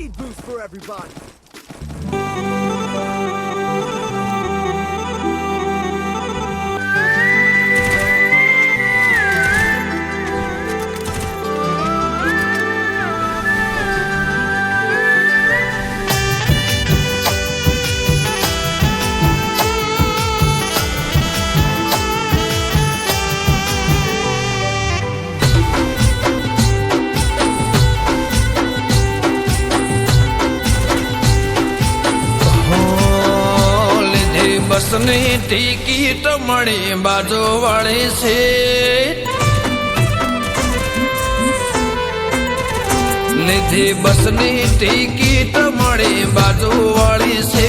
speed boost for everybody. બસની ticket મળી બાજુ વાળી છે લીધી બસની ટિકિટ મળી બાજુ વાળી છે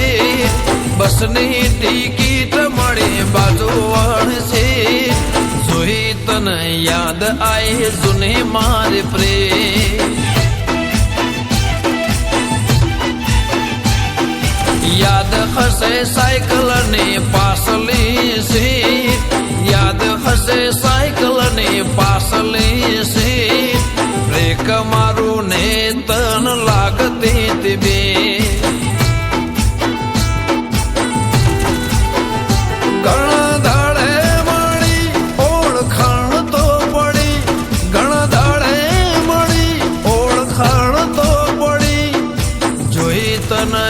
બસની ટિકિટ મળી બાજુ વાળી છે જોઈ તને યાદ આય જૂની મારી પ્રેમ યાદ હશે સાયકલ ની પાસલી સીટ યાદ હશે સાયકલ ની પાસલી સીટ બ્રેક મારું ને તન લાગતી બે ઘણા દાડે મળી ઓળખાણ તો પડી ઘણા દાડે મળી ઓળખાણ તો પડી જોઈ તને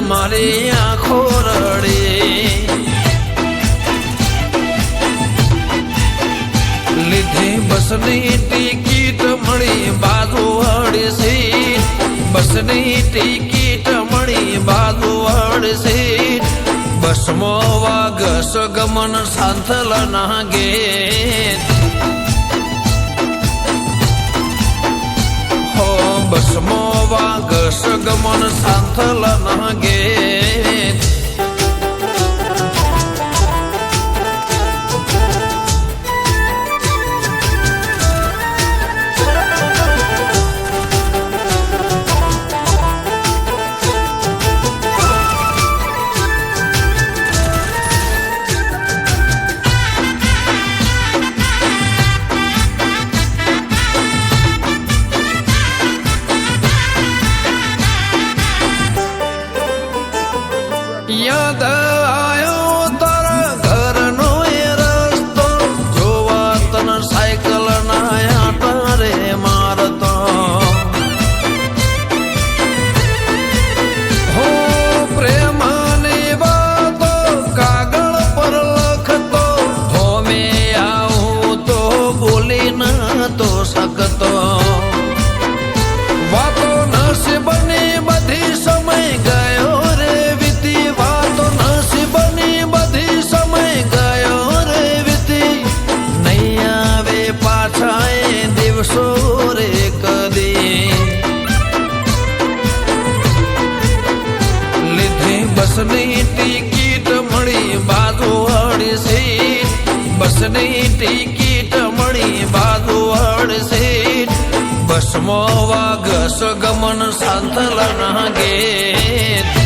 મારી આંખો રડી લીધી બસની ટિકિટ મળી બાજુ વાળી સીટ બસની ટિકિટ મળી બાજુ વાળી સીટ બસમાં વાગસ ગમન સાંથલ ના ગેટ બસમાં વાગસ ગમન સાંથલ ના ગેટ યાદ આયો તારા ઘરનો એ રસ્તો જોવા તને સાયકલ ના આટરે મારતો હો પ્રેમની વાતો કાગળ પર લખતો હો મેં આવું તો બોલી ન તો શકતો વાતો નસીબની બધી સમય ગયો દિવસો રે કદી લીધી બસની ટિકિટ મળી બાજુ વાળી સીટ બસની ટિકિટ મળી બાજુ વાળી સીટ બસમાં વાગસ ગમન સાંથલ ના ગેટ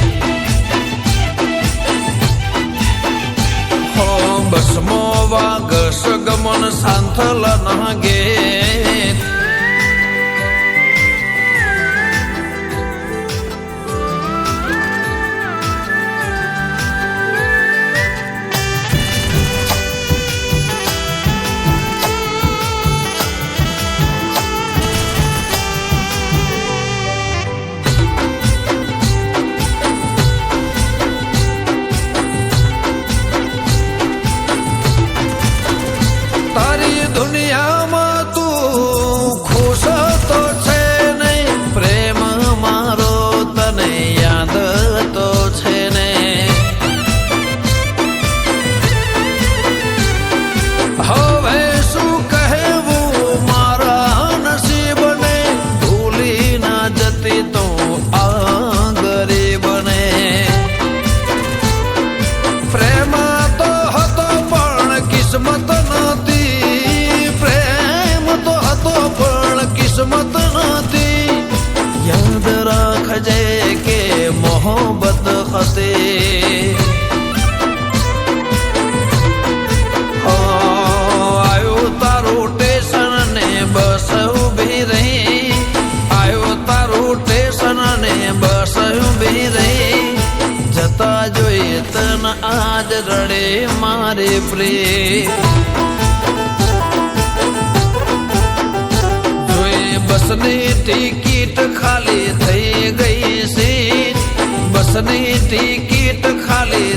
બસમાં વાગસ ગમન સાંથલ ના ગેટ તારી દુનિયામાં તું ખુશ તો છે નહીં પ્રેમ મારો તને યાદ તો છે ને હવે શું કહેવું મારા નસીબને ભૂલી ના જતી તો આ ગરીબને પ્રેમ તો હતો પણ કિસ્મત કિસ્મત નથી યાદ રાખજે કે મોહબ્બત હતી આવ્યું તારું સ્ટેશન ને બસ ઉભી રહી આવ્યું તારું સ્ટેશન ને વેતન આજ રડે મારે પ્રેમ જોઈ બસની ટિકિટ ખાલી થઈ ગઈ છે બસની ટિકિટ ખાલી